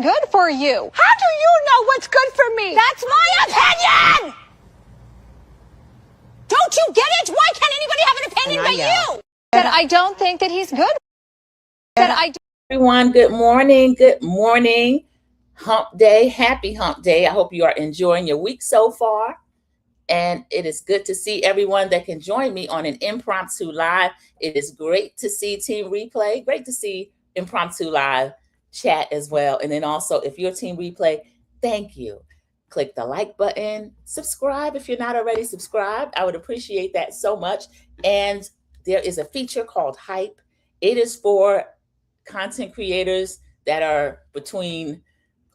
good for you. How do you know what's good for me? That's my opinion! Don't you get it? Why can't anybody have an opinion but you? That I don't think that he's good. That I Everyone, good morning. Good morning. Hump day. Happy hump day. I hope you are enjoying your week so far. And it is good to see everyone that can join me on an impromptu live. It is great to see Team Replay. Great to see impromptu live chat as well. And then also, if you're Team Replay, thank you. Click the like button. Subscribe if you're not already subscribed. I would appreciate that so much. And there is a feature called Hype. It is for content creators that are between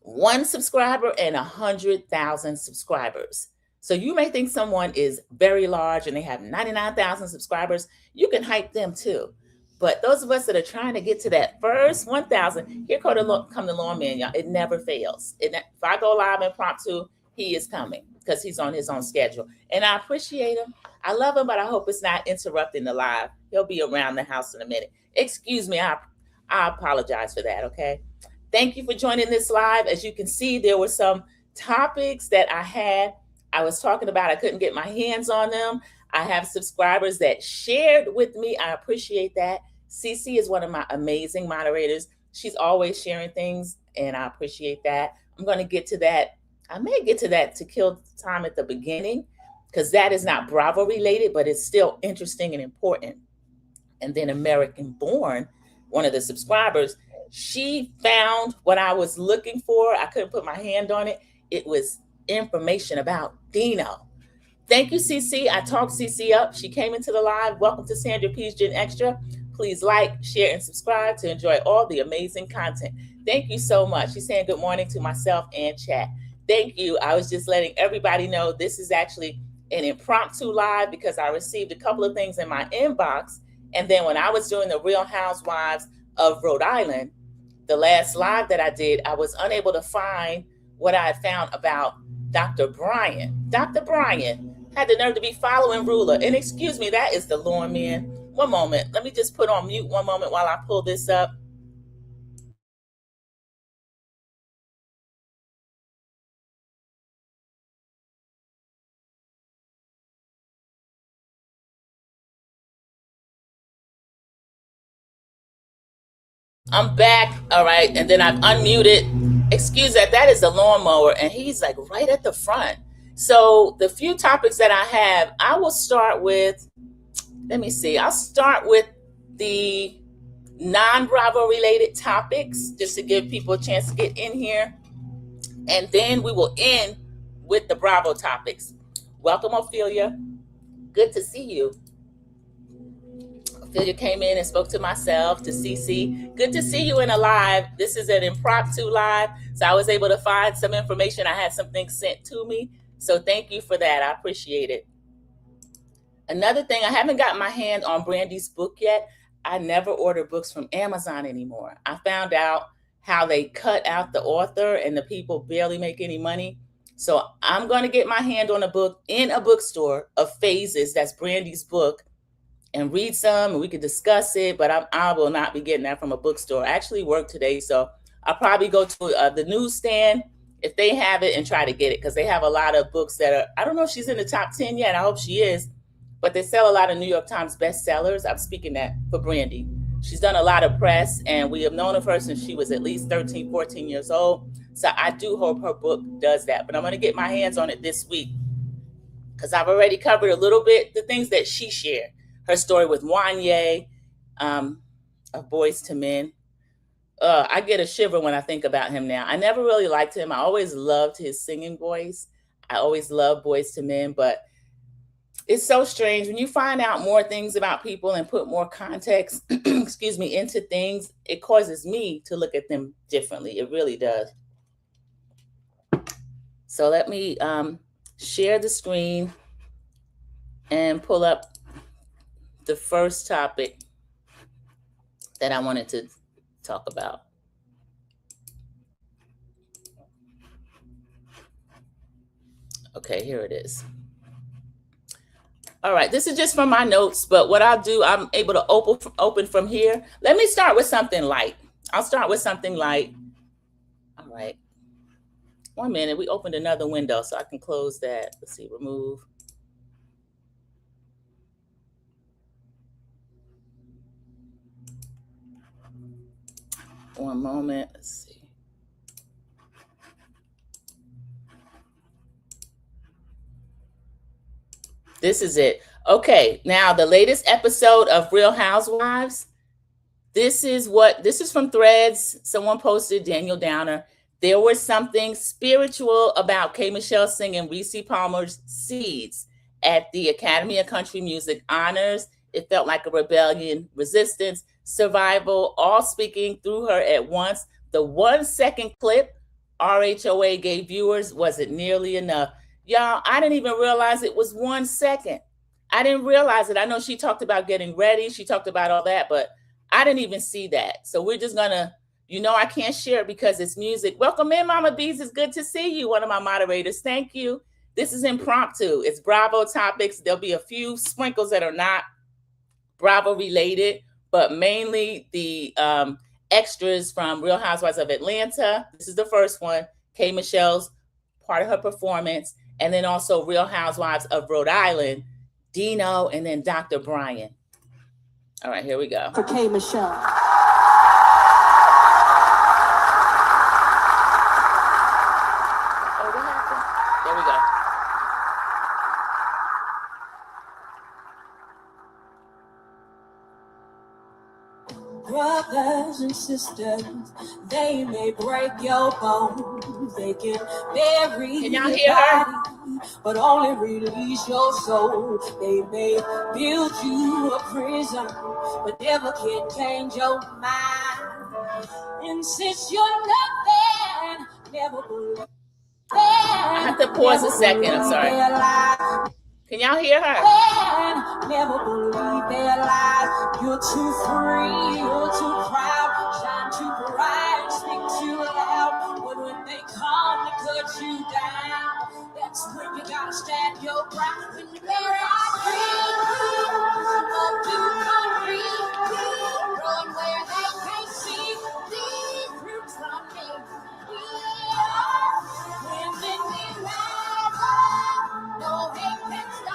1 subscriber and 100,000 subscribers. So you may think someone is very large and they have 99,000 subscribers. You can hype them too. But those of us that are trying to get to that first 1,000, here come the lawman, y'all. It never fails. If I go live impromptu, he is coming because he's on his own schedule. And I appreciate him. I love him, but I hope it's not interrupting the live. He'll be around the house in a minute. Excuse me. I apologize for that, okay? Thank you for joining this live. As you can see, there were some topics that I was talking about. I couldn't get my hands on them. I have subscribers that shared with me. I appreciate that. Cece is one of my amazing moderators. She's always sharing things, and I appreciate that. I'm going to get to that. I may get to that to kill time at the beginning because that is not Bravo related, but it's still interesting and important. And then American Born, one of the subscribers, she found what I was looking for. I couldn't put my hand on it. It was information about Dino. Thank you, CC. I talked CC up. She came into the live. Welcome to Sandra P's Gen Xtra. Please like, share, and subscribe to enjoy all the amazing content. Thank you so much. She's saying good morning to myself and chat. Thank you. I was just letting everybody know this is actually an impromptu live because I received a couple of things in my inbox. And then when I was doing the Real Housewives of Rhode Island, the last live that I did, I was unable to find what I had found about Dr. Brian. Dr. Brian had the nerve to be following Ruler. And excuse me, that is the lawn man. One moment. Let me just put on mute one moment while I pull this up. I'm back. All right. And then I've unmuted. Excuse that is the lawnmower. And he's like right at the front. So the few topics that I have, I will start with, let me see. I'll start with the non-Bravo related topics just to give people a chance to get in here. And then we will end with the Bravo topics. Welcome, Ophelia. Good to see you. Ophelia came in and spoke to myself, to CC. Good to see you in a live. This is an impromptu live. So I was able to find some information. I had some things sent to me. So thank you for that. I appreciate it. Another thing, I haven't got my hand on Brandy's book yet. I never order books from Amazon anymore. I found out how they cut out the author and the people barely make any money. So I'm going to get my hand on a book in a bookstore of Phases. That's Brandy's book. And read some and we can discuss it. But I will not be getting that from a bookstore. I actually work today. So I'll probably go to the newsstand if they have it and try to get it, because they have a lot of books that are, I don't know if she's in the top 10 yet. I hope she is, but they sell a lot of New York Times bestsellers. I'm speaking that for Brandy. She's done a lot of press and we have known of her since she was at least 13, 14 years old. So I do hope her book does that, but I'm going to get my hands on it this week because I've already covered a little bit the things that she shared. Her story with Wanye, of Boyz II Men. I get a shiver when I think about him now. I never really liked him. I always loved his singing voice. I always loved Boyz II Men, but it's so strange when you find out more things about people and put more context, excuse me, into things. It causes me to look at them differently. It really does. So let me share the screen and pull up the first topic that I wanted to talk about. Okay, here it is. All right, this is just from my notes, but what I'll do, I'm able to open from here. Let me start with something light. I'll start with something light. All right. 1 minute. We opened another window, so I can close that. Let's see, remove. One moment. Let's see. This is it. Okay, now the latest episode of Real Housewives. This is from Threads. Someone posted, Daniel Downer. There was something spiritual about K. Michelle singing Rissy Palmer's Seeds at the Academy of Country Music Honors. It felt like a rebellion, resistance, survival, all speaking through her at once. The 1 second clip RHOA gave viewers wasn't nearly enough. Y'all, I didn't even realize it was 1 second. I didn't realize it. I know she talked about getting ready. She talked about all that, but I didn't even see that. So we're just gonna, I can't share it because it's music. Welcome in, Mama Bees. It's good to see you. One of my moderators. Thank you. This is impromptu. It's Bravo topics. There'll be a few sprinkles that are not Bravo related, but mainly the extras from Real Housewives of Atlanta. This is the first one. K. Michelle's part of her performance. And then also Real Housewives of Rhode Island, Dino, and then Dr. Brian. All right, here we go. For K. Michelle. Oh, what happened? There we go. Brothers and sisters, they may break your bones, they can bury y'all your hear her? body, but only release your soul. They may build you a prison, but never can change your mind. And since you're nothing, never believe. I have to pause a second. I'm sorry. Can y'all hear her? Never believe their lies. You're too free, you're too proud, shine too bright, speak too loud. But when they come to cut you down, that's when you gotta stand your ground. When there are dreams of new country, run where they can't see these roots from me. We are women, we rise up, no hate can stop.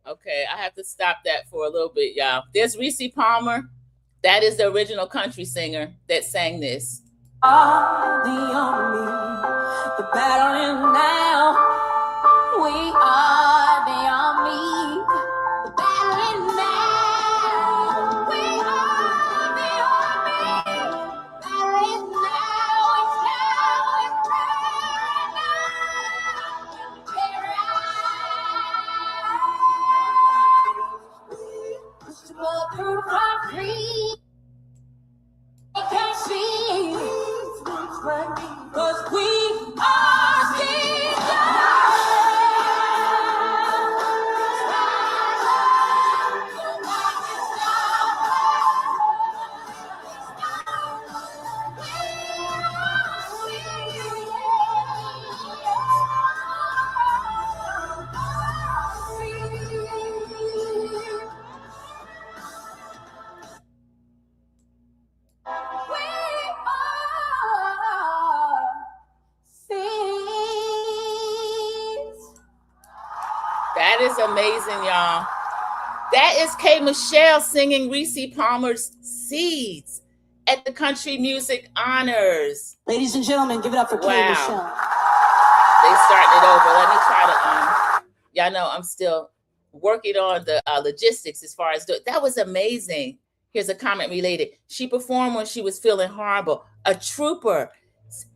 Okay, I have to stop that for a little bit, y'all. There's Rissy Palmer. That is the original country singer that sang this. Are the army, the battle is now. We are the army, the battle is now. We are the army, the battle is now. It's now, it's now. Push the blood through concrete. They can't see, cause we are That is amazing, y'all. That is K. Michelle singing Rissy Palmer's Seeds at the Country Music Honors. Ladies and gentlemen, give it up for K. Michelle. They starting it over. Let me try to, y'all know I'm still working on the logistics as far as that was amazing. Here's a comment related. She performed when she was feeling horrible. A trooper.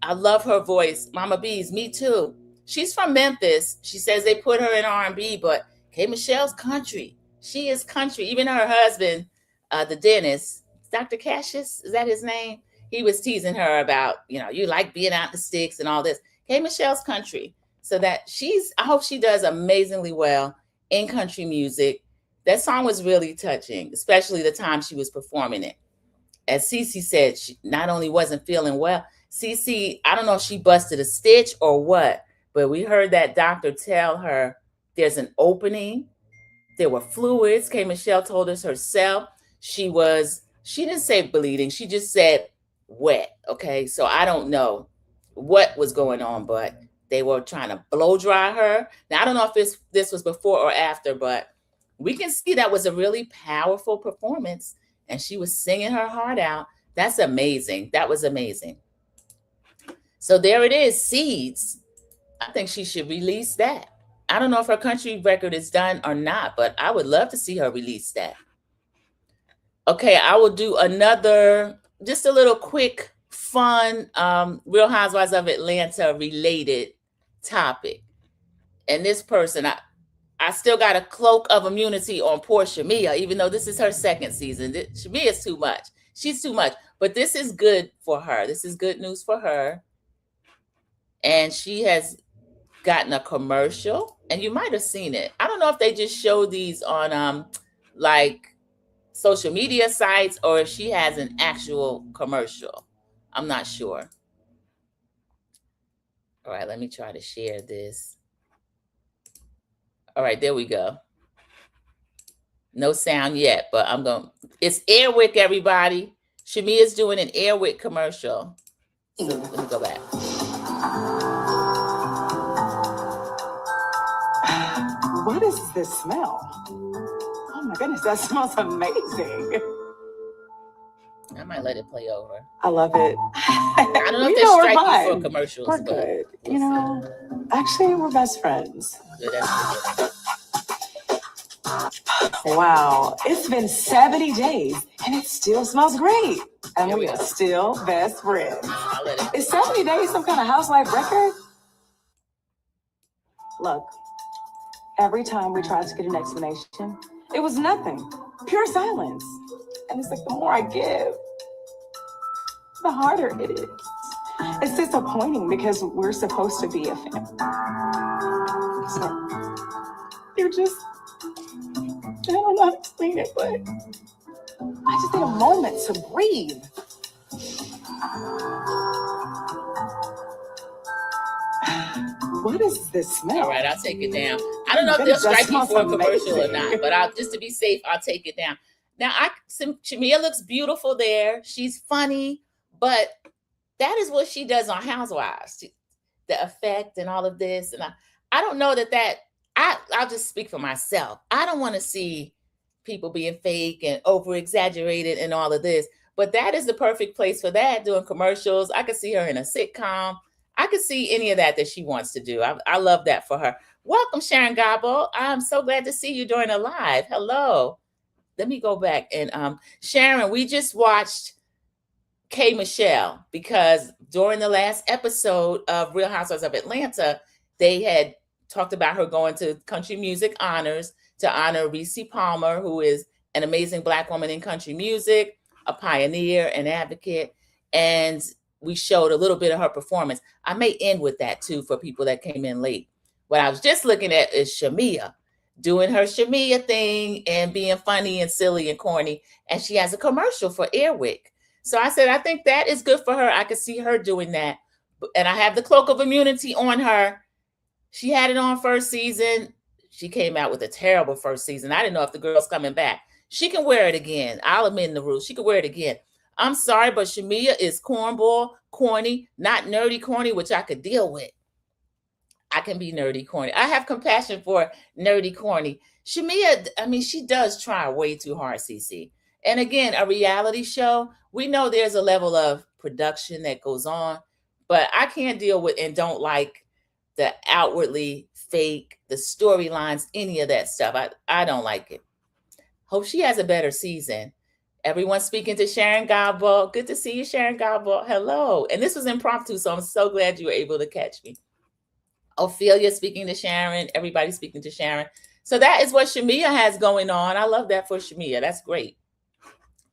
I love her voice. Mama Bees, me too. She's from Memphis. She says they put her in R&B, but K. Michelle's country. She is country. Even her husband, the dentist, Dr. Cassius, is that his name? He was teasing her about, you like being out in the sticks and all this. K. Michelle's country. So that I hope she does amazingly well in country music. That song was really touching, especially the time she was performing it. as Cece said, she not only wasn't feeling well, Cece, I don't know if she busted a stitch or what, but we heard that doctor tell her there's an opening. There were fluids. K. Michelle told us herself. She didn't say bleeding. She just said wet. Okay. So I don't know what was going on, but they were trying to blow dry her. Now, I don't know if this was before or after, but we can see that was a really powerful performance. And she was singing her heart out. That's amazing. That was amazing. So there it is, Seeds. I think she should release that. I don't know if her country record is done or not, but I would love to see her release that. Okay, I will do another, just a little quick, fun, Real Housewives of Atlanta related topic. And this person, I still got a cloak of immunity on poor Shamia, even though this is her second season. Shamia is too much. She's too much. But this is good for her. This is good news for her. And she has gotten a commercial, and you might have seen it. I don't know if they just show these on like social media sites or if she has an actual commercial. I'm not sure. All right, let me try to share this. All right, there we go. No sound yet, but it's Airwick, everybody. Shamia's doing an Airwick commercial. So let me go back. What is this smell? Oh my goodness, that smells amazing. I might let it play over. I love it. I don't know if they strike you for commercials. We're good. You know, actually, we're best friends. Good, that's good. Wow, it's been 70 days and it still smells great. And we are still best friends. Is 70 days some kind of housewife record? Look, every time we tried to get an explanation, it was nothing. Pure silence. And it's like the more I give, the harder it is. It's disappointing because we're supposed to be a family. So, you're just, I don't know how to explain it, but I just need a moment to breathe. What is this smell? All right, I'll take it down. I don't know if they'll strike you for a commercial or not, but just to be safe, I'll take it down. Now, Shamia looks beautiful there. She's funny, but that is what she does on Housewives. The effect and all of this. And I don't know I'll just speak for myself. I don't want to see people being fake and over-exaggerated and all of this. But that is the perfect place for that, doing commercials. I could see her in a sitcom. I could see any of that she wants to do. I love that for her. Welcome, Sharon Gobble. I'm so glad to see you during a live. Hello. Let me go back. And Sharon, we just watched K. Michelle because during the last episode of Real Housewives of Atlanta, they had talked about her going to country music honors to honor Rissy Palmer, who is an amazing Black woman in country music, a pioneer, an advocate. And we showed a little bit of her performance. I may end with that too for people that came in late. What I was just looking at is Shamia doing her Shamia thing and being funny and silly and corny. And she has a commercial for Airwick. So I said, I think that is good for her. I could see her doing that. And I have the cloak of immunity on her. She had it on first season. She came out with a terrible first season. I didn't know if the girl's coming back. She can wear it again. I'll amend the rules. She can wear it again. I'm sorry, but Shamia is cornball, corny, not nerdy corny, which I could deal with. I can be nerdy corny. I have compassion for nerdy corny. Shamia, I mean, she does try way too hard, CC. And again, a reality show, we know there's a level of production that goes on, but I can't deal with and don't like the outwardly fake, the storylines, any of that stuff. I don't like it. Hope she has a better season. Everyone speaking to Sharon Gobble. Good to see you, Sharon Gobble. Hello. And this was impromptu, so I'm so glad you were able to catch me. Ophelia speaking to Sharon. Everybody speaking to Sharon. So that is what Shamia has going on. I love that for Shamia. That's great.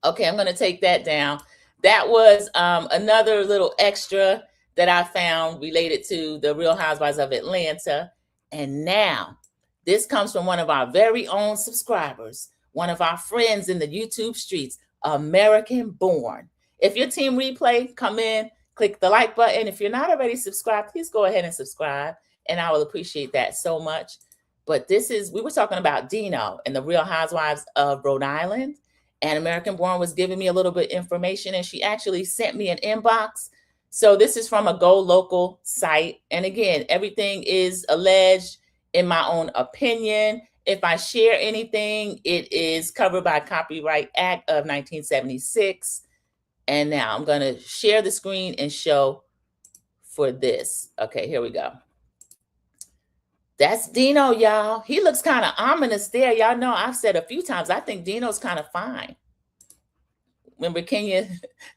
Okay, I'm going to take that down. That was another little extra that I found related to the Real Housewives of Atlanta. And now, this comes from one of our very own subscribers, one of our friends in the YouTube streets, American born. If your team replay, come in, click the like button. If you're not already subscribed, please go ahead and subscribe, and I will appreciate that so much. But we were talking about Dino and the Real Housewives of Rhode Island, and American Born was giving me a little bit of information, and she actually sent me an inbox. So this is from a Go Local site. And again, everything is alleged in my own opinion. If I share anything, it is covered by Copyright Act of 1976. And now I'm going to share the screen and show for this. Okay, here we go. That's Dino, y'all. He looks kind of ominous there. Y'all know I've said a few times, I think Dino's kind of fine. Remember Kenya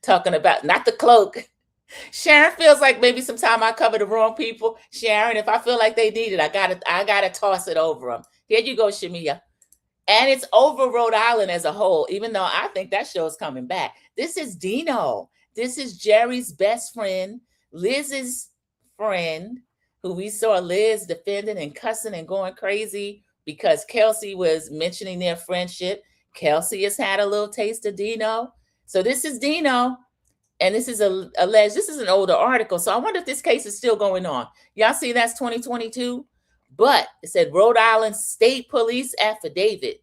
talking about, not the cloak. Sharon feels like maybe sometime I cover the wrong people. Sharon, if I feel like they need it, I gotta toss it over them. Here you go, Shamia. And it's over Rhode Island as a whole, even though I think that show's coming back. This is Dino. This is Jerry's best friend, Liz's friend, who we saw Liz defending and cussing and going crazy because Kelsey was mentioning their friendship. Kelsey has had a little taste of Dino. So this is Dino. And this is alleged. This is an older article. So I wonder if this case is still going on. Y'all see that's 2022. But it said Rhode Island State Police affidavit.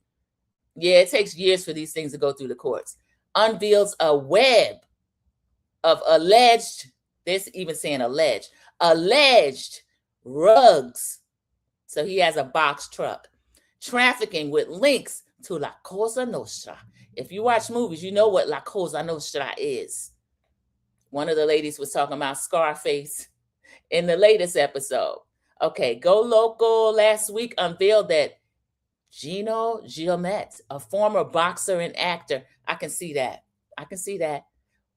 Yeah, it takes years for these things to go through the courts. Unveils a web of alleged, this even saying alleged rugs. So he has a box truck. Trafficking with links to La Cosa Nostra. If you watch movies, you know what La Cosa Nostra is. One of the ladies was talking about Scarface in the latest episode. Okay, Go Local last week unveiled that Gino Giomet, a former boxer and actor, I can see that.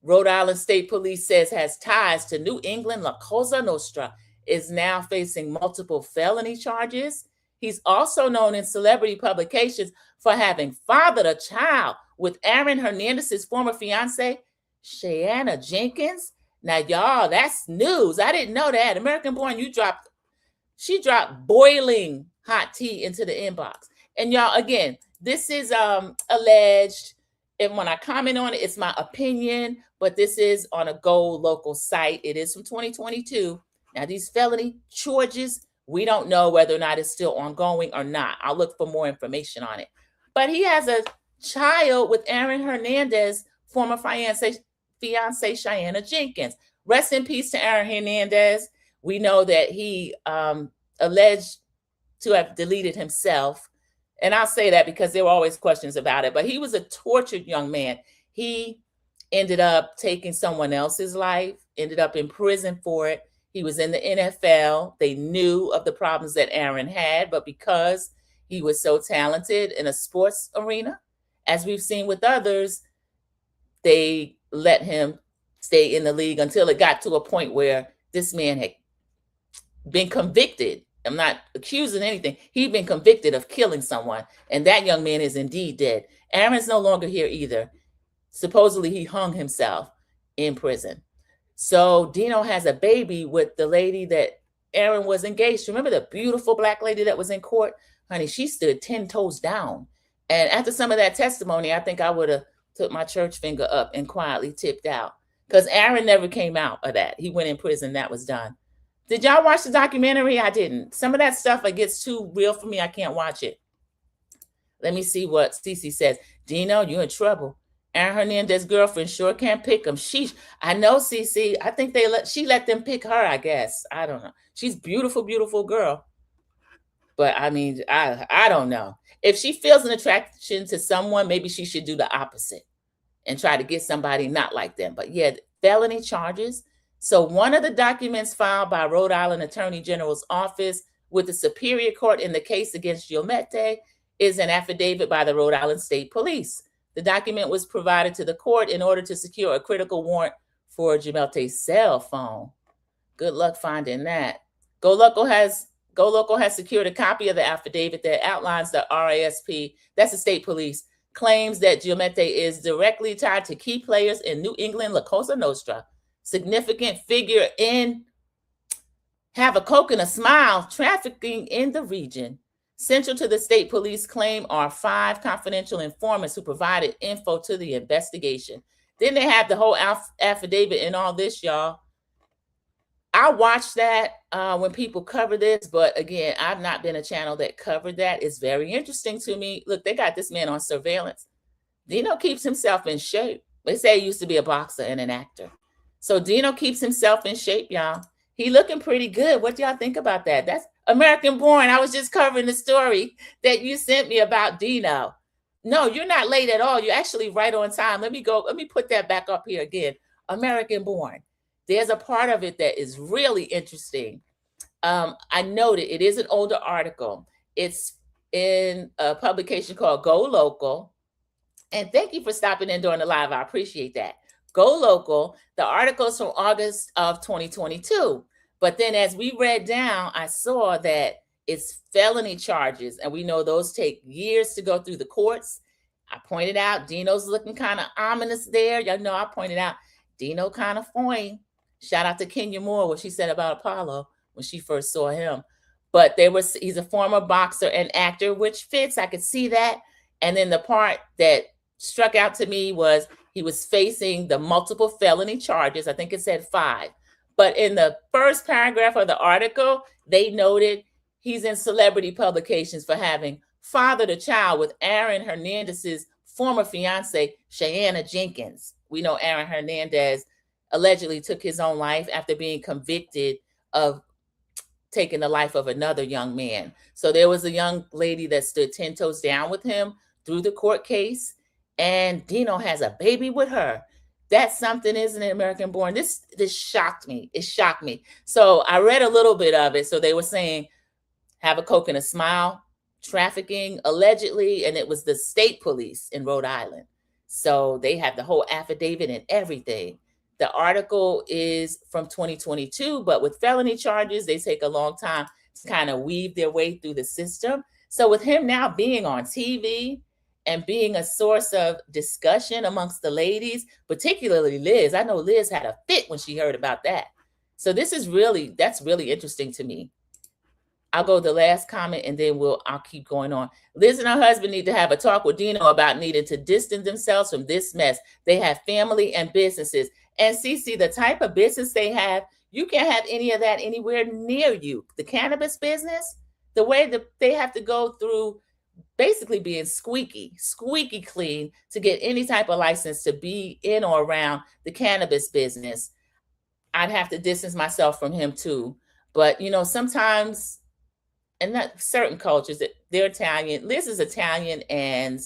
Rhode Island State Police says has ties to New England La Cosa Nostra, is now facing multiple felony charges. He's also known in celebrity publications for having fathered a child with Aaron Hernandez's former fiance, Shayanna Jenkins. Now, y'all, that's news. I didn't know that. American Born, she dropped boiling hot tea into the inbox. And y'all, again, this is alleged. And when I comment on it, it's my opinion, but this is on a Go Local site. It is from 2022. Now, these felony charges, we don't know whether or not it's still ongoing or not. I'll look for more information on it. But he has a child with Aaron Hernandez, former fiance Shayanna Jenkins. Rest in peace to Aaron Hernandez. We know that he alleged to have deleted himself. And I'll say that because there were always questions about it. But he was a tortured young man. He ended up taking someone else's life, ended up in prison for it. He was in the NFL. They knew of the problems that Aaron had, but because he was so talented in a sports arena, as we've seen with others, they let him stay in the league until it got to a point where this man had been convicted. I'm not accusing anything. He'd been convicted of killing someone, and that young man is indeed dead. Aaron's no longer here either. Supposedly, he hung himself in prison. So Dino has a baby with the lady that Aaron was engaged to. Remember the beautiful black lady that was in court? Honey, she stood 10 toes down. And after some of that testimony, I think I would have took my church finger up and quietly tipped out. Because Aaron never came out of that. He went in prison. That was done. Did y'all watch the documentary? I didn't. Some of that stuff, it gets too real for me. I can't watch it. Let me see what Cece says. Dino, you're in trouble. Aaron Hernandez's girlfriend sure can't pick him. I know, Cece. I think she let them pick her, I guess. I don't know. She's beautiful, beautiful girl. But I mean, I don't know. If she feels an attraction to someone, maybe she should do the opposite and try to get somebody not like them. But yeah, felony charges. So one of the documents filed by Rhode Island Attorney General's office with the Superior Court in the case against Giomet is an affidavit by the Rhode Island State Police. The document was provided to the court in order to secure a critical warrant for Giomet's cell phone. Good luck finding that. Go Local has secured a copy of the affidavit that outlines the RASP, that's the state police, claims that Giomet is directly tied to key players in New England La Cosa Nostra, significant figure in have a Coke and a smile trafficking in the region. Central to the state police claim are 5 confidential informants who provided info to the investigation. Then they have the whole affidavit and all this, y'all. I watch that when people cover this, but again, I've not been a channel that covered that. It's very interesting to me. Look, they got this man on surveillance. Dino keeps himself in shape. They say he used to be a boxer and an actor. So Dino keeps himself in shape, y'all. He looking pretty good. What do y'all think about that? That's American Born. I was just covering the story that you sent me about Dino. No, you're not late at all. You're actually right on time. Let me put that back up here again. American Born. There's a part of it that is really interesting. I noted it is an older article. It's in a publication called Go Local. And thank you for stopping in during the live. I appreciate that. Go Local. The article is from August of 2022. But then as we read down, I saw that it's felony charges. And we know those take years to go through the courts. I pointed out Dino's looking kind of ominous there. Y'all know I pointed out Dino kind of fine. Shout out to Kenya Moore, what she said about Apollo when she first saw him. But he's a former boxer and actor, which fits. I could see that. And then the part that struck out to me was he was facing the multiple felony charges. I think it said 5. But in the first paragraph of the article, they noted he's in celebrity publications for having fathered a child with Aaron Hernandez's former fiance, Shayanna Jenkins. We know Aaron Hernandez allegedly took his own life after being convicted of taking the life of another young man. So there was a young lady that stood 10 toes down with him through the court case, and Dino has a baby with her. That's something, isn't it, American Born? This shocked me. It shocked me. So I read a little bit of it. So they were saying, have a Coke and a smile, trafficking, allegedly, and it was the state police in Rhode Island. So they have the whole affidavit and everything. The article is from 2022, but with felony charges, they take a long time to kind of weave their way through the system. So with him now being on TV and being a source of discussion amongst the ladies, particularly Liz, I know Liz had a fit when she heard about that. So that's really interesting to me. I'll go the last comment and then I'll keep going on. Liz and her husband need to have a talk with Dino about needing to distance themselves from this mess. They have family and businesses. And Cece, the type of business they have, you can't have any of that anywhere near you. The cannabis business, the way that they have to go through basically being squeaky clean to get any type of license to be in or around the cannabis business. I'd have to distance myself from him too. But, sometimes, and not certain cultures, that they're Italian. Liz is Italian and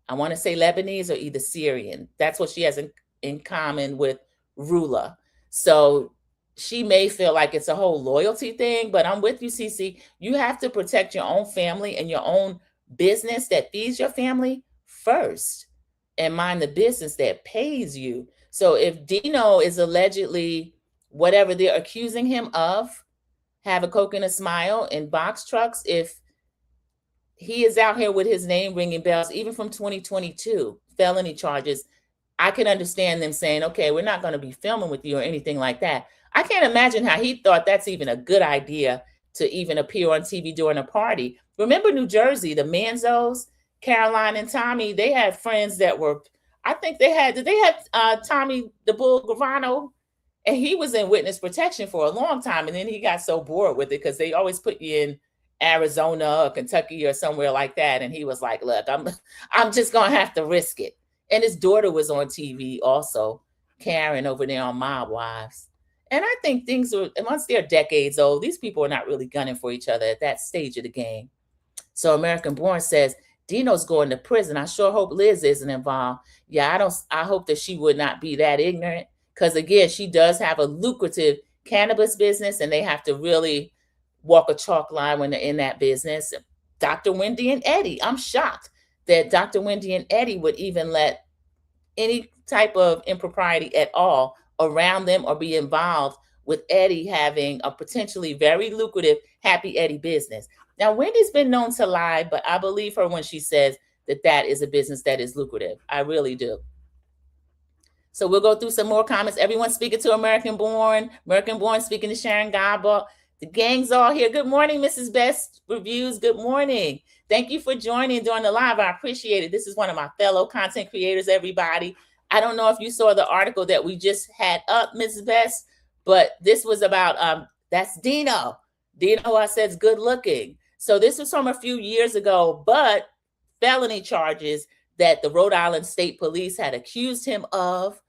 I want to say Lebanese or either Syrian. That's what she has in common with Rula. So she may feel like it's a whole loyalty thing, but I'm with you, Cece. You have to protect your own family and your own business that feeds your family first, and mind the business that pays you. So if Dino is allegedly whatever they're accusing him of, have a Coke and a smile in box trucks, if he is out here with his name ringing bells, even from 2022, felony charges, I can understand them saying, okay, we're not going to be filming with you or anything like that. I can't imagine how he thought that's even a good idea to even appear on TV during a party. Remember New Jersey, the Manzos, Caroline and Tommy, they had friends that were, I think they had Tommy the Bull Gravano, and he was in witness protection for a long time. And then he got so bored with it because they always put you in Arizona or Kentucky or somewhere like that. And he was like, look, I'm just going to have to risk it. And his daughter was on TV also, Karen over there on Mob Wives. And I think things are, once they're decades old, these people are not really gunning for each other at that stage of the game. So American Born says, Dino's going to prison. I sure hope Liz isn't involved. Yeah, I hope that she would not be that ignorant. Because again, she does have a lucrative cannabis business and they have to really walk a chalk line when they're in that business. Dr. Wendy and Eddie, I'm shocked that Dr. Wendy and Eddie would even let any type of impropriety at all around them or be involved with Eddie having a potentially very lucrative Happy Eddie business. Now, Wendy's been known to lie, but I believe her when she says that that is a business that is lucrative. I really do. So we'll go through some more comments. Everyone speaking to American Born speaking to Sharon Gaba. The gang's all here. Good morning, Mrs. Best Reviews. Good morning. Thank you for joining during the live. I appreciate it. This is one of my fellow content creators, everybody. I don't know if you saw the article that we just had up, Mrs. Best, but this was about, that's Dino. Dino, I said, is good looking. So this was from a few years ago, but felony charges that the Rhode Island State Police had accused him of.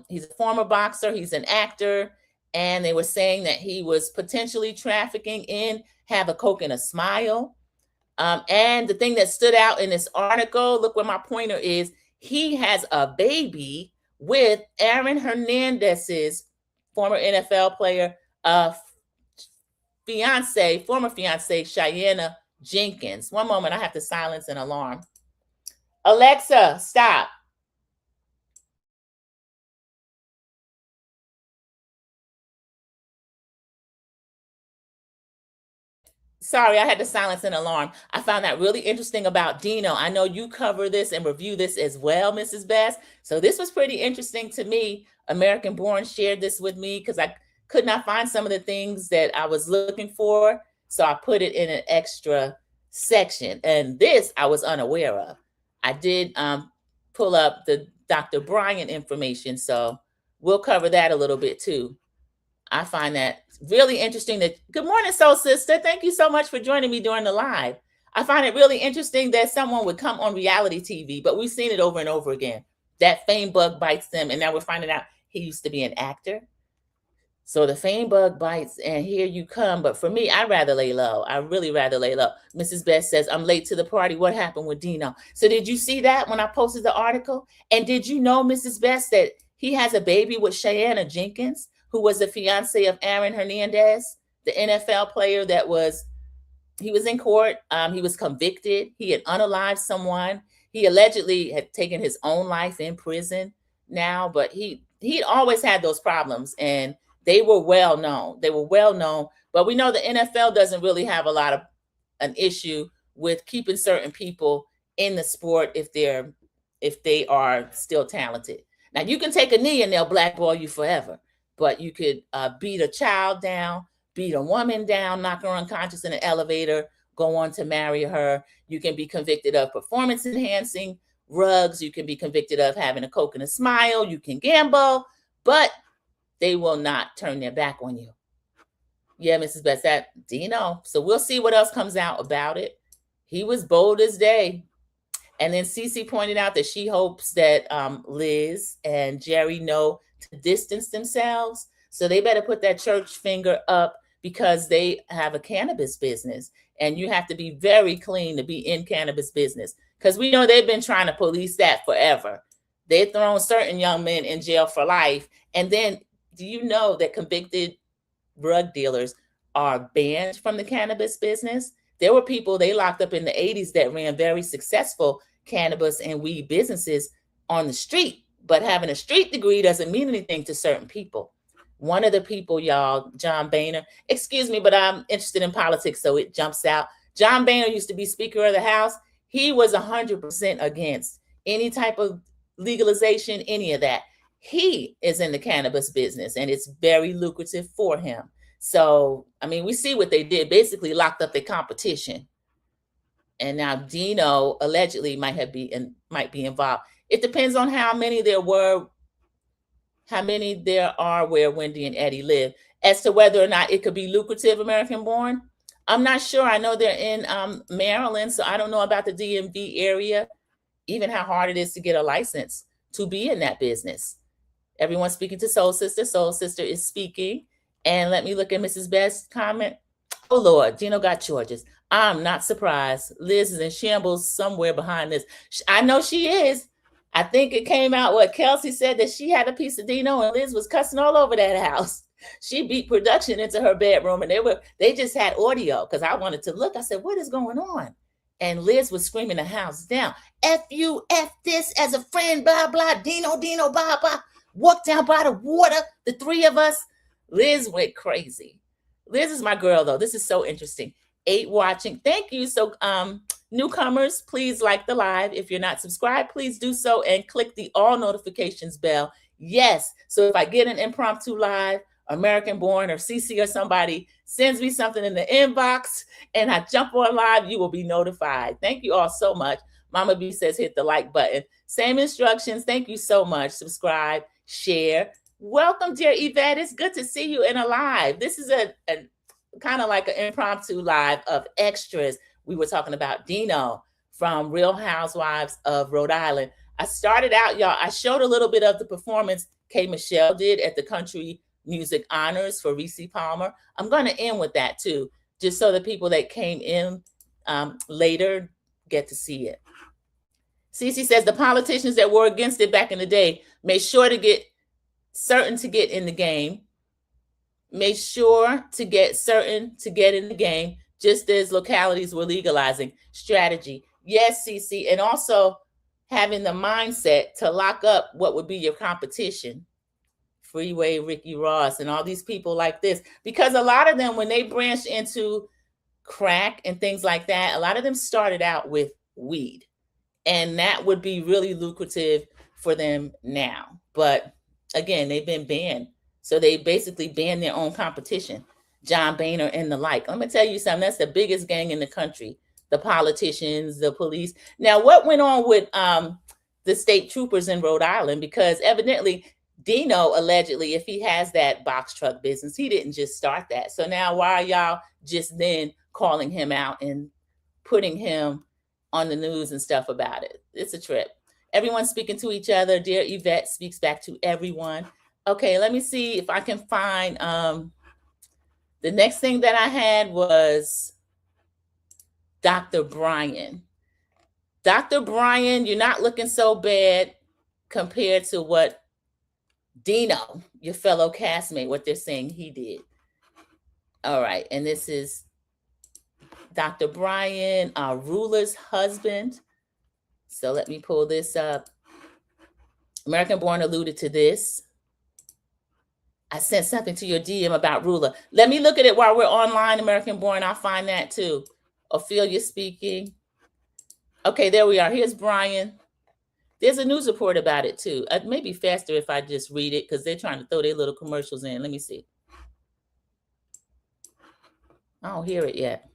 He's a former boxer. He's an actor. And they were saying that he was potentially trafficking in Have a Coke and a Smile. And the thing that stood out in this article, look where my pointer is, he has a baby with Aaron Hernandez's former NFL player, former fiance, Cheyenne Jenkins. One moment, I have to silence an alarm. Alexa, stop. Sorry, I had to silence an alarm. I found that really interesting about Dino. I know you cover this and review this as well, Mrs. Best. So this was pretty interesting to me. American Born shared this with me because I could not find some of the things that I was looking for. So I put it in an extra section. And this I was unaware of. I did pull up the Dr. Bryant information. So we'll cover that a little bit too. I find that really interesting. Good morning, Soul Sister. Thank you so much for joining me during the live. I find it really interesting that someone would come on reality TV, but we've seen it over and over again. That fame bug bites them, and now we're finding out he used to be an actor. So the fame bug bites, and here you come. But for me, I'd rather lay low. I really rather lay low. Mrs. Best says, I'm late to the party. What happened with Dino? So did you see that when I posted the article? And did you know, Mrs. Best, that he has a baby with Cheyenne Jenkins, who was the fiance of Aaron Hernandez, the NFL player he was in court. He was convicted. He had unalived someone. He allegedly had taken his own life in prison now, but he'd always had those problems, and they were well known. They were well known, but we know the NFL doesn't really have an issue with keeping certain people in the sport if they are still talented. Now you can take a knee and they'll blackball you forever. But you could beat a child down, beat a woman down, knock her unconscious in an elevator, go on to marry her. You can be convicted of performance-enhancing drugs. You can be convicted of having a Coke and a Smile. You can gamble, but they will not turn their back on you. Yeah, Mrs. Best, that Dino. So we'll see what else comes out about it. He was bold as day. And then Cece pointed out that she hopes that Liz and Jerry know to distance themselves. So they better put that church finger up because they have a cannabis business. And you have to be very clean to be in cannabis business. Because we know they've been trying to police that forever. They've thrown certain young men in jail for life. And then do you know that convicted drug dealers are banned from the cannabis business? There were people they locked up in the 80s that ran very successful cannabis and weed businesses on the street. But having a street degree doesn't mean anything to certain people. One of the people, y'all, John Boehner, excuse me, but I'm interested in politics, so it jumps out. John Boehner used to be Speaker of the House. He was 100% against any type of legalization, any of that. He is in the cannabis business, and it's very lucrative for him. So, I mean, we see what they did, basically locked up their competition. And now Dino allegedly might be involved. It depends on how many there are where Wendy and Eddie live, as to whether or not it could be lucrative, American Born. I'm not sure. I know they're in Maryland, so I don't know about the DMV area, even how hard it is to get a license to be in that business. Everyone's speaking to Soul Sister. Soul Sister is speaking. And let me look at Mrs. Best's comment. Oh, Lord, Dino got charges. I'm not surprised. Liz is in shambles somewhere behind this. I know she is. I think it came out what Kelsey said, that she had a piece of Dino and Liz was cussing all over that house. She beat production into her bedroom, and they just had audio because I wanted to look. I said, what is going on? And Liz was screaming the house down. F you, F this as a friend, blah, blah, Dino, blah, blah. Walked down by the water, the three of us. Liz went crazy. Liz is my girl, though. This is so interesting. 8 watching. Thank you. So newcomers, please like the live. If you're not subscribed, please do so and click the all notifications bell. Yes. So if I get an impromptu live American Born or CC or somebody sends me something in the inbox and I jump on live, you will be notified. Thank you all so much. Mama B says hit the like button. Same instructions. Thank you so much. Subscribe, share. Welcome, dear Yvette. It's good to see you in a live. This is a kind of like an impromptu live of Xtras. We were talking about Dino from Real Housewives of Rhode Island. I started out, y'all, I showed a little bit of the performance K. Michelle did at the Country Music Honors for Rissy Palmer. I'm going to end with that too, just so the people that came in later get to see it. Cece says the politicians that were against it back in the day made sure to get certain to get in the game. Made sure to get certain to get in the game, just as localities were legalizing. Strategy. Yes, Cece. And also having the mindset to lock up what would be your competition. Freeway, Ricky Ross, and all these people like this. Because a lot of them, when they branched into crack and things like that, a lot of them started out with weed. And that would be really lucrative for them now. But again, they've been banned. So they basically banned their own competition. John Boehner and the like. Let me tell you something. That's the biggest gang in the country. The politicians, the police. Now, what went on with the state troopers in Rhode Island? Because evidently, Dino, allegedly, if he has that box truck business, he didn't just start that. So now why are y'all just then calling him out and putting him on the news and stuff about it? It's a trip. Everyone's speaking to each other. Dear Yvette speaks back to everyone. Okay, let me see if I can find the next thing that I had was Dr. Brian. Dr. Brian, you're not looking so bad compared to what Dino, your fellow castmate, what they're saying he did. All right, and this is Dr. Brian, our ruler's husband. So let me pull this up. American Born alluded to this. I sent something to your DM about ruler. Let me look at it while we're online, American Born. I'll find that too. Ophelia speaking. Okay, there we are. Here's Brian. There's a news report about it too. It may be faster if I just read it because they're trying to throw their little commercials in. Let me see. I don't hear it yet.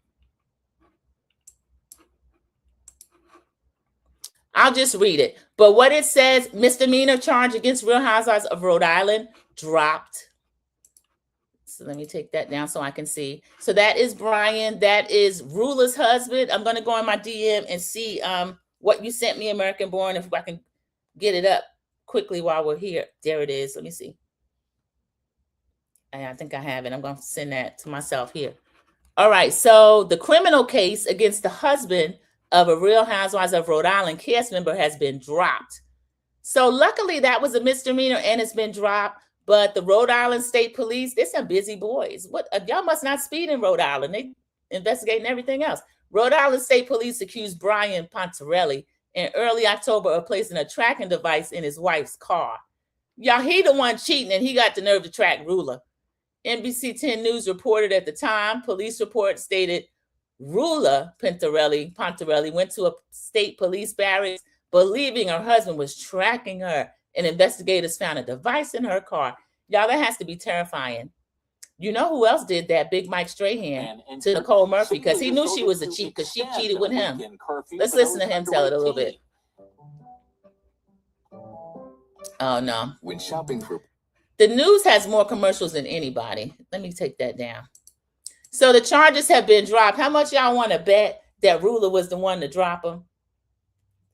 I'll just read it. But what it says, misdemeanor charge against Real Housewives of Rhode Island dropped. So let me take that down so I can see. So that is Brian. That is Ruler's husband. I'm going to go in my DM and see what you sent me, American Born, if I can get it up quickly while we're here. There it is. Let me see. I think I have it. I'm going to send that to myself here. All right. So the criminal case against the husband of a Real Housewives of Rhode Island cast member has been dropped. So luckily that was a misdemeanor and it's been dropped. But the Rhode Island State Police, they're some busy boys. What y'all must not speed in Rhode Island. They investigating everything else. Rhode Island State Police accused Brian Pontarelli in early October of placing a tracking device in his wife's car. Y'all, he the one cheating and he got the nerve to track Ruler. NBC 10 News reported at the time, police report stated Ruler Pontarelli went to a state police barracks believing her husband was tracking her. And investigators found a device in her car. Y'all, that has to be terrifying. You know who else did that? Big Mike Strahan to Nicole Murphy because he knew she was a cheat because she cheated with him. Let's listen to him tell it a little bit. Oh, no. When shopping for the news has more commercials than anybody. Let me take that down. So the charges have been dropped. How much y'all want to bet that Ruler was the one to drop them?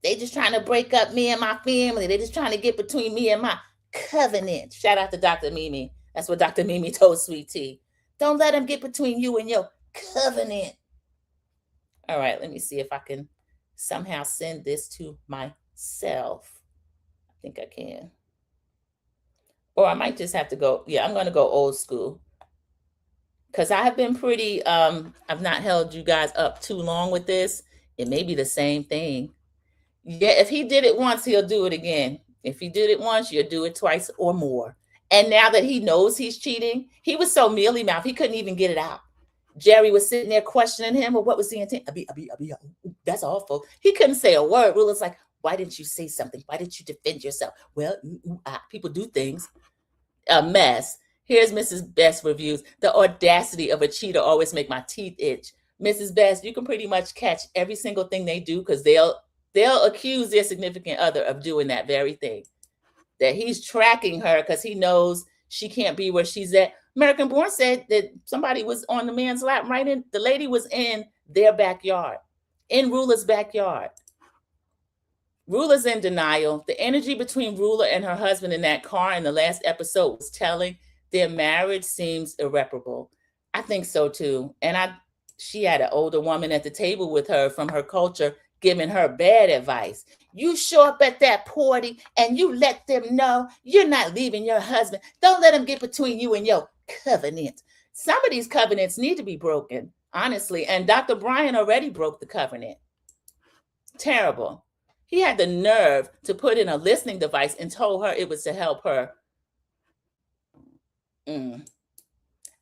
They just trying to break up me and my family. They just trying to get between me and my covenant. Shout out to Dr. Mimi. That's what Dr. Mimi told Sweet Tea. Don't let them get between you and your covenant. All right, let me see if I can somehow send this to myself. I think I can. Or I might just have to go. Yeah, I'm going to go old school. Because I have been pretty, I've not held you guys up too long with this. It may be the same thing. Yeah, if he did it once, he'll do it again. If he did it once, you'll do it twice or more. And now that he knows he's cheating, he was so mealy-mouthed, he couldn't even get it out. Jerry was sitting there questioning him, well, what was the intent? That's awful. He couldn't say a word. Ruler's like, why didn't you say something? Why didn't you defend yourself? Well, people do things. A mess. Here's Mrs. Best reviews. The audacity of a cheater always make my teeth itch. Mrs. Best, you can pretty much catch every single thing they do because they'll accuse their significant other of doing that very thing. That he's tracking her because he knows she can't be where she's at. American Born said that somebody was on the man's lap right in. The lady was in their backyard, in Rula's backyard. Rula's in denial. The energy between Rula and her husband in that car in the last episode was telling. Their marriage seems irreparable. I think so too. And she had an older woman at the table with her from her culture giving her bad advice. You show up at that party and you let them know you're not leaving your husband. Don't let him get between you and your covenant. Some of these covenants need to be broken, honestly. And Dr. Brian already broke the covenant. Terrible. He had the nerve to put in a listening device and told her it was to help her. And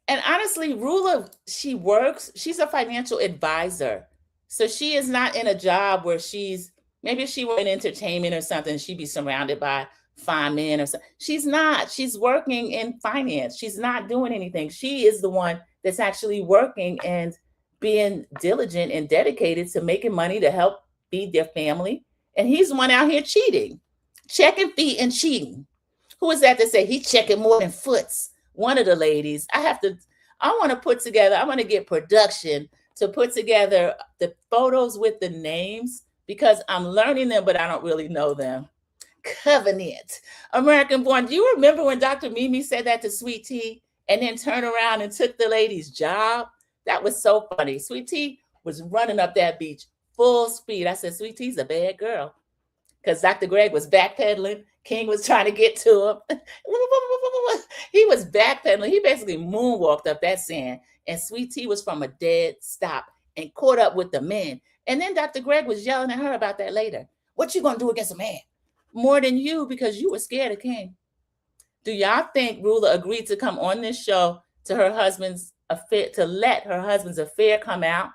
honestly, Rula, she works. She's a financial advisor. So she is not in a job where maybe if she were in entertainment or something, she'd be surrounded by fine men or something. She's not. She's working in finance. She's not doing anything. She is the one that's actually working and being diligent and dedicated to making money to help feed their family. And he's the one out here cheating, checking feet and cheating. Who is that to say he's checking more than foots? One of the ladies. I want to get production to put together the photos with the names because I'm learning them, but I don't really know them. Covenant. American Born. Do you remember when Dr. Mimi said that to Sweet Tea and then turned around and took the lady's job? That was so funny. Sweet Tea was running up that beach full speed. I said, Sweet Tea's a bad girl. Because Dr. Greg was backpedaling. King was trying to get to him. He was backpedaling. He basically moonwalked up that sand. And Sweet Tea was from a dead stop and caught up with the men. And then Dr. Greg was yelling at her about that later. What you going to do against a man? More than you because you were scared of King. Do y'all think Rula agreed to come on this show to her husband's affair, to let her husband's affair come out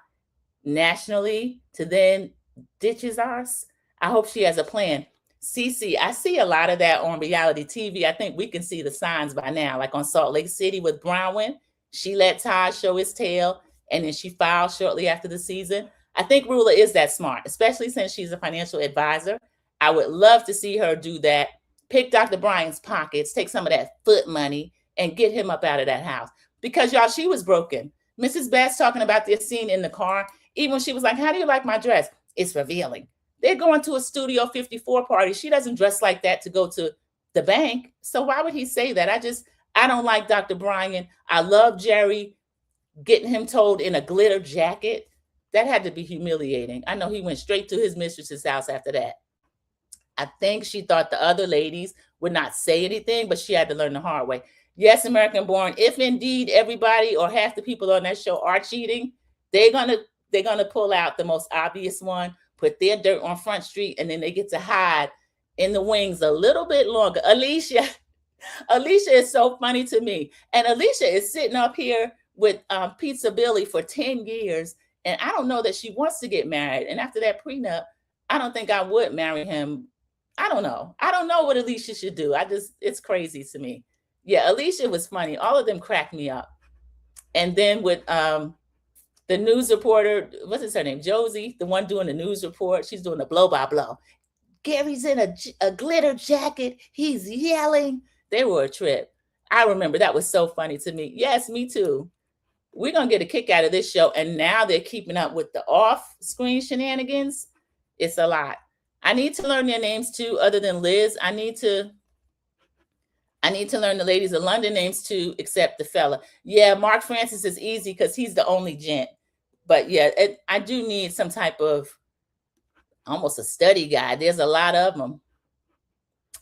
nationally to then ditch his arse? I hope she has a plan. Cece, I see a lot of that on reality TV. I think we can see the signs by now, like on Salt Lake City with Bronwyn. She let Todd show his tail, and then she filed shortly after the season. I think Rula is that smart, especially since she's a financial advisor. I would love to see her do that. Pick Dr. Brian's pockets, take some of that foot money, and get him up out of that house. Because, y'all, she was broken. Mrs. Bass talking about this scene in the car, even when she was like, how do you like my dress? It's revealing. They're going to a Studio 54 party. She doesn't dress like that to go to the bank. So why would he say that? I don't like Dr. Brian. I love Jerry getting him told in a glitter jacket. That had to be humiliating. I know he went straight to his mistress's house after that. I think she thought the other ladies would not say anything, but she had to learn the hard way. Yes, American Born, if indeed everybody or half the people on that show are cheating, they're gonna pull out the most obvious one, put their dirt on Front Street, and then they get to hide in the wings a little bit longer. Alicia is so funny to me. And Alicia is sitting up here with Pizza Billy for 10 years. And I don't know that she wants to get married. And after that prenup, I don't think I would marry him. I don't know. I don't know what Alicia should do. It's crazy to me. Yeah, Alicia was funny. All of them cracked me up. And then with the news reporter, what's her name? Josie, the one doing the news report. She's doing the blow by blow. Gary's in a glitter jacket. He's yelling. They were a trip. I remember that was so funny to me. Yes, me too. We're going to get a kick out of this show. And now they're keeping up with the off-screen shenanigans. It's a lot. I need to learn their names too, other than Liz. I need to learn the ladies of London names too, except the fella. Yeah, Mark Francis is easy because he's the only gent. But yeah, I do need some type of almost a study guide. There's a lot of them.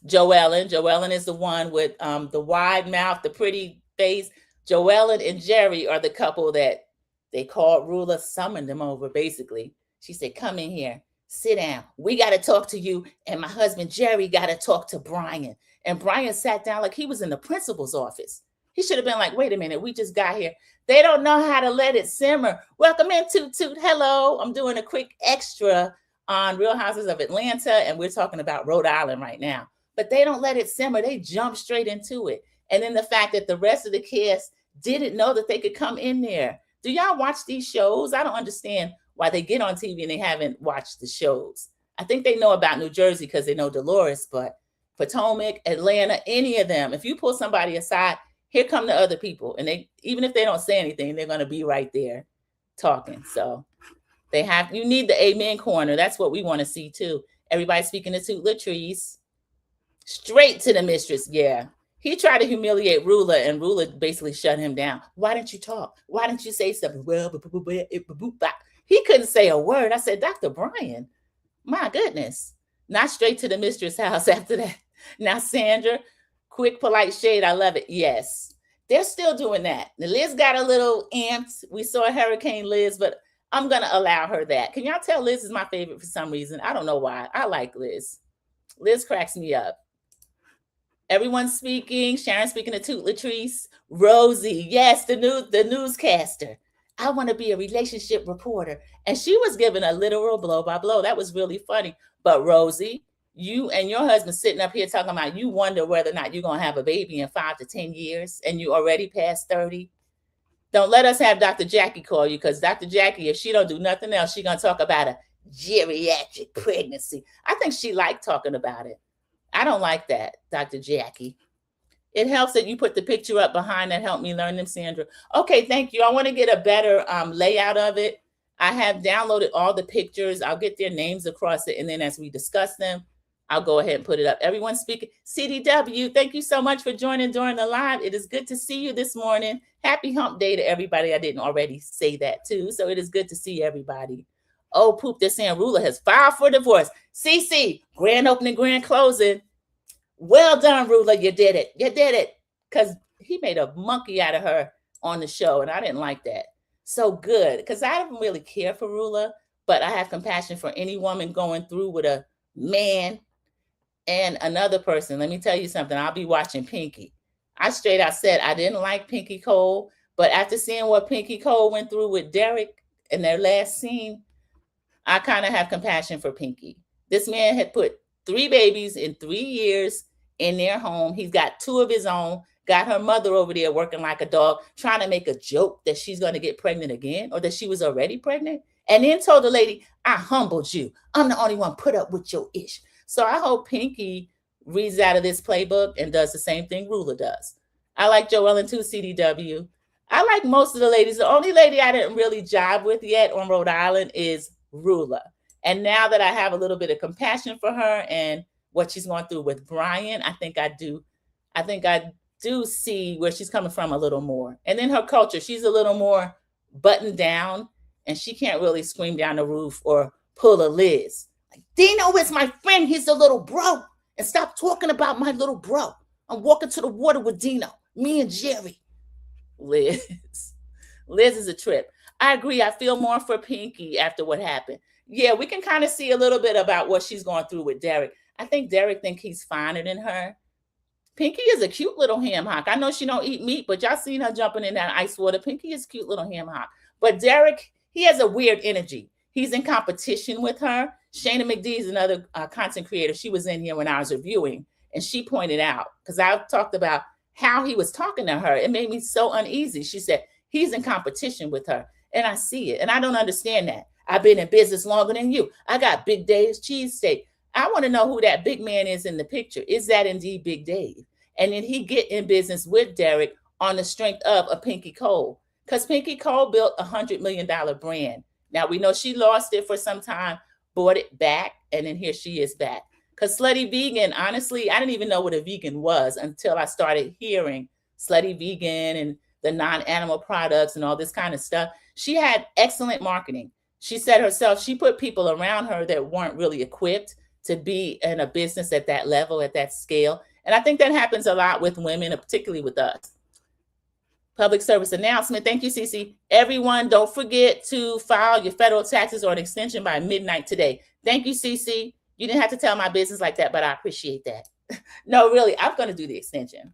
Joellen is the one with the wide mouth, the pretty face. Joellen and Jerry are the couple that they called Rula, summoned them over, basically. She said, come in here, sit down. We got to talk to you. And my husband, Jerry, got to talk to Brian. And Brian sat down like he was in the principal's office. He should have been like, wait a minute, we just got here. They don't know how to let it simmer. Welcome in, Toot Toot. Hello. I'm doing a quick extra on Real Houses of Atlanta, and we're talking about Rhode Island right now. But they don't let it simmer. They jump straight into it. And then the fact that the rest of the cast didn't know that they could come in there. Do y'all watch these shows? I don't understand why they get on TV and they haven't watched the shows. I think they know about New Jersey because they know Dolores, but Potomac, Atlanta, any of them, if you pull somebody aside, here come the other people. And they, even if they don't say anything, they're going to be right there talking. So you need the amen corner. That's what we want to see too. Everybody speaking to Toot Latrice. Straight to the mistress. Yeah. He tried to humiliate Rula, and Rula basically shut him down. Why didn't you talk? Why didn't you say something? Well, he couldn't say a word. I said, Dr. Brian, my goodness. Not straight to the mistress house after that. Now, Sandra, quick, polite shade. I love it. Yes. They're still doing that. Liz got a little amped. We saw Hurricane Liz, but I'm going to allow her that. Can y'all tell Liz is my favorite for some reason? I don't know why. I like Liz. Liz cracks me up. Everyone's speaking. Sharon speaking to Toot Latrice. Rosie, yes, the newscaster. I want to be a relationship reporter. And she was given a literal blow by blow. That was really funny. But Rosie, you and your husband sitting up here talking about you wonder whether or not you're going to have a baby in 5 to 10 years and you already past 30. Don't let us have Dr. Jackie call you, because Dr. Jackie, if she don't do nothing else, she's going to talk about a geriatric pregnancy. I think she liked talking about it. I don't like that, Dr. Jackie. It helps that you put the picture up behind that helped me learn them, Sandra. Okay, thank you. I want to get a better layout of it. I have downloaded all the pictures. I'll get their names across it. And then as we discuss them, I'll go ahead and put it up. Everyone speaking. CDW, thank you so much for joining during the live. It is good to see you this morning. Happy hump day to everybody. I didn't already say that too. So it is good to see everybody. Oh, poop, they're saying Rula has filed for divorce. CC, grand opening, grand closing. Well done, Rula. You did it. You did it. Because he made a monkey out of her on the show, and I didn't like that. So good. Because I don't really care for Rula, but I have compassion for any woman going through with a man and another person. Let me tell you something. I'll be watching Pinky. I straight out said I didn't like Pinky Cole, but after seeing what Pinky Cole went through with Derek in their last scene, I kind of have compassion for Pinky. This man had put 3 babies in 3 years in their home. He's got 2 of his own, got her mother over there working like a dog, trying to make a joke that she's going to get pregnant again or that she was already pregnant. And then told the lady, I humbled you. I'm the only one put up with your ish. So I hope Pinky reads out of this playbook and does the same thing Rula does. I like Joellen too, CDW. I like most of the ladies. The only lady I didn't really jive with yet on Rhode Island is Rula. And now that I have a little bit of compassion for her and what she's going through with Brian, I think I do see where she's coming from a little more. And then her culture, she's a little more buttoned down, and she can't really scream down the roof or pull a Liz. Like, Dino is my friend. He's a little bro. And stop talking about my little bro. I'm walking to the water with Dino, me and Jerry. Liz is a trip. I agree. I feel more for Pinky after what happened. Yeah, we can kind of see a little bit about what she's going through with Derek. I think Derek thinks he's finer than her. Pinky is a cute little ham hock. I know she don't eat meat, but y'all seen her jumping in that ice water. Pinky is a cute little ham hock. But Derek, he has a weird energy. He's in competition with her. Shayna McD is another content creator. She was in here when I was reviewing, and she pointed out, because I talked about how he was talking to her. It made me so uneasy. She said, he's in competition with her. And I see it. And I don't understand that. I've been in business longer than you. I got Big Dave's cheesesteak. I want to know who that big man is in the picture. Is that indeed Big Dave? And then he get in business with Derek on the strength of a Pinky Cole. Because Pinky Cole built a $100 million brand. Now, we know she lost it for some time, bought it back, and then here she is back. Because Slutty Vegan, honestly, I didn't even know what a vegan was until I started hearing Slutty Vegan and the non-animal products and all this kind of stuff. She had excellent marketing. She said herself, she put people around her that weren't really equipped to be in a business at that level, at that scale. And I think that happens a lot with women, particularly with us. Public service announcement. Thank you, Cece. Everyone, don't forget to file your federal taxes or an extension by midnight today. Thank you, Cece. You didn't have to tell my business like that, but I appreciate that. No, really, I'm going to do the extension.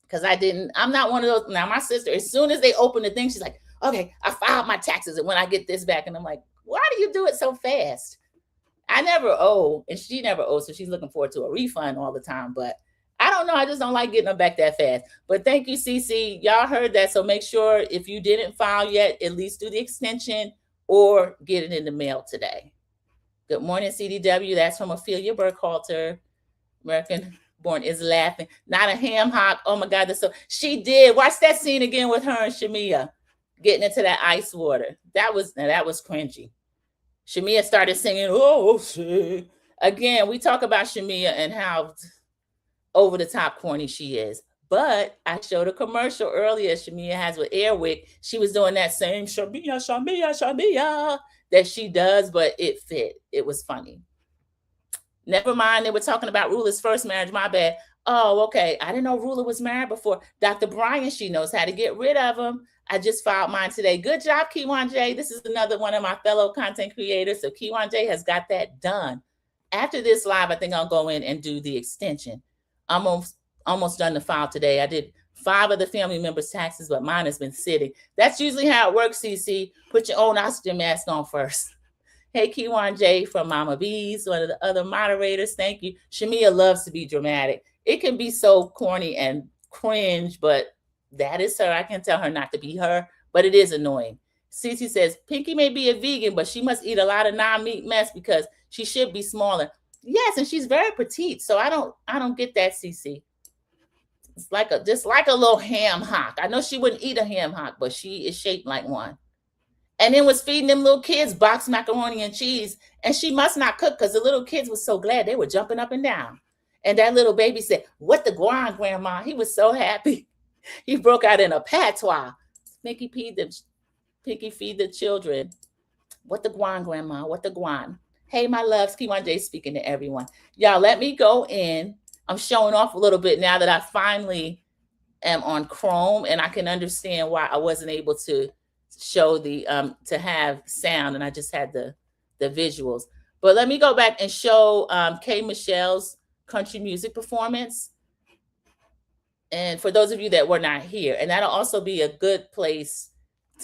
Because I'm not one of those. Now, my sister, as soon as they open the thing, she's like, okay, I filed my taxes. And when I get this back, and I'm like, why do you do it so fast? I never owe, and she never owes, so she's looking forward to a refund all the time. But I don't know. I just don't like getting them back that fast. But thank you, CC. Y'all heard that. So make sure if you didn't file yet, at least do the extension or get it in the mail today. Good morning, CDW. That's from Ophelia Burkhalter. American born is laughing. Not a ham hock. Oh my God. That's so she did. Watch that scene again with her and Shamia getting into that ice water. That was cringy. Shamia started singing, oh, shit. Again, we talk about Shamia and how over the top corny she is. But I showed a commercial earlier Shamia has with Airwick. She was doing that same Shamia that she does, but it fit. It was funny. Never mind, they were talking about Rula's first marriage. My bad. Oh, okay. I didn't know Rula was married before. Dr. Brian, she knows how to get rid of him. I just filed mine today. Good job, Kiwan J. This is another one of my fellow content creators. So Kiwan J has got that done. After this live, I think I'll go in and do the extension. I'm almost done the file today. I did 5 of the family members' taxes, but mine has been sitting. That's usually how it works, CC. Put your own oxygen mask on first. Hey, Kiwan J from Mama Bees, one of the other moderators. Thank you. Shamia loves to be dramatic. It can be so corny and cringe, but that is her. I can tell her not to be her, but it is annoying. Cece says, Pinky may be a vegan, but she must eat a lot of non-meat mess because she should be smaller. Yes, and she's very petite, so I don't get that, Cece. It's like just like a little ham hock. I know she wouldn't eat a ham hock, but she is shaped like one. And then was feeding them little kids boxed macaroni and cheese. And she must not cook because the little kids were so glad. They were jumping up and down. And that little baby said, what the guan, Grandma? He was so happy. He broke out in a patois. Pinky feed the children. What the guan, Grandma? What the guan? Hey, my loves. Kiwan J speaking to everyone. Y'all, let me go in. I'm showing off a little bit now that I finally am on Chrome. And I can understand why I wasn't able to show the to have sound, and I just had the visuals. But let me go back and show K Michelle's country music performance, and for those of you that were not here, and that'll also be a good place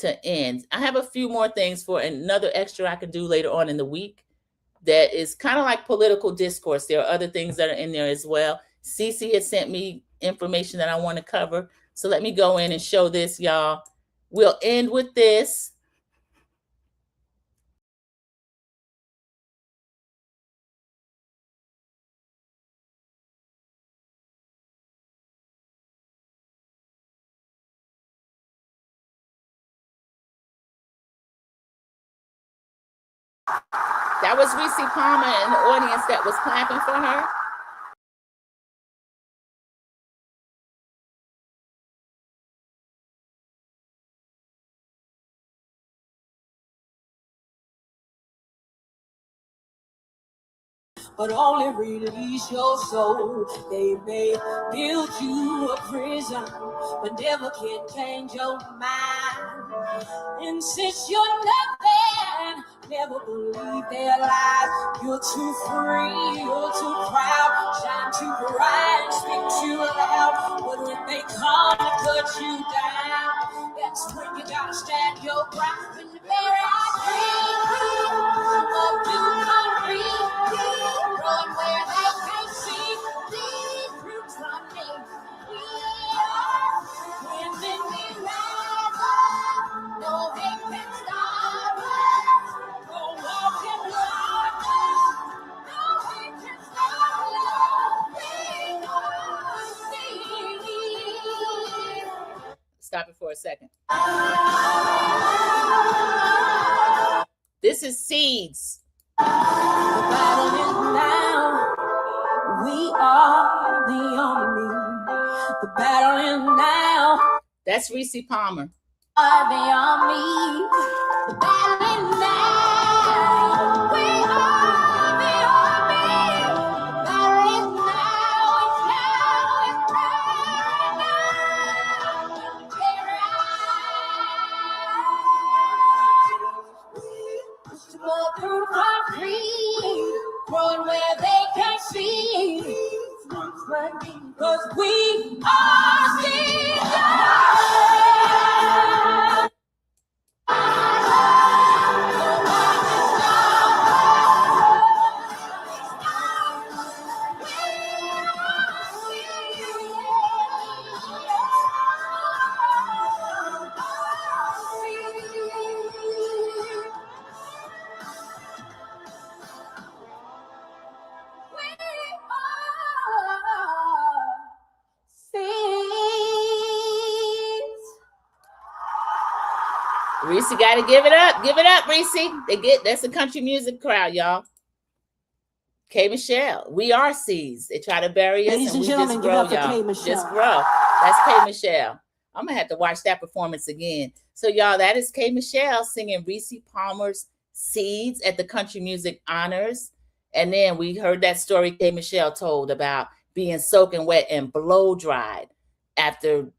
to end. I have a few more things for another extra I can do later on in the week that is kind of like political discourse. There are other things that are in there as well. Cece has sent me information that I want to cover, so let me go in and show this, y'all. We'll end with this. That was Rissy Palmer in the audience that was clapping for her. But only release your soul. They may build you a prison, but never can change your mind. And since you're nothing, never believe their lies. You're too free, you're too proud, shine too bright, speak too loud. But when they come to cut you down, that's when you gotta stand your ground. When the very dream of you come free, run where they can't see. These roots running, we are when we rise up. No hate can stop us. Go walk in darkness. No hate can stop us. Stop it for a second. This is Seeds. The battle is now. We are the army. The battle is now. That's Rissy Palmer. Are the army. The battle is now. We are the army. The battle is now. It's now. It's now. Push them all through concrete. Run where they can't see. Cause we are Xtras. Rissy got to give it up. Give it up, Rissy. That's the country music crowd, y'all. K. Michelle. We are seeds. They try to bury us, and we just grow, y'all. Just grow. That's K. Michelle. I'm going to have to watch that performance again. So, y'all, that is K. Michelle singing Rissy Palmer's Seeds at the Country Music Honors. And then we heard that story K. Michelle told about being soaking wet and blow dried after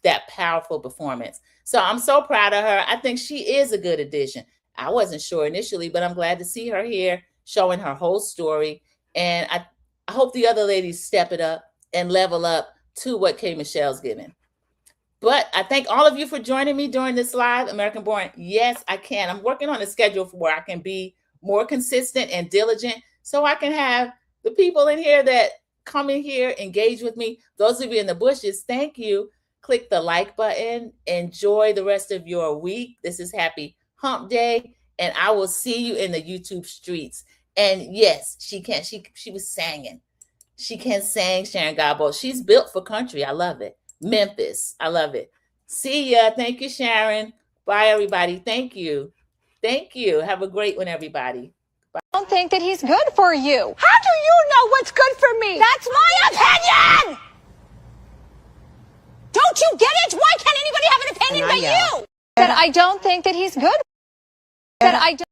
that powerful performance. So I'm so proud of her. I think she is a good addition. I wasn't sure initially, but I'm glad to see her here showing her whole story. And I hope the other ladies step it up and level up to what K. Michelle's giving. But I thank all of you for joining me during this live American Born. Yes, I can. I'm working on a schedule for where I can be more consistent and diligent so I can have the people in here that come in here, engage with me. Those of you in the bushes, thank you. Click the like button. Enjoy the rest of your week. This is Happy Hump Day, and I will see you in the YouTube streets. And yes, she can. She was singing. She can sing, Sharon Gobbo. She's built for country. I love it. Memphis. I love it. See ya. Thank you, Sharon. Bye, everybody. Thank you. Thank you. Have a great one, everybody. I don't think that he's good for you. How do you know what's good for me? That's my opinion! Don't you get it? Why can't anybody have an opinion but you? That I don't think that he's good. That I don't.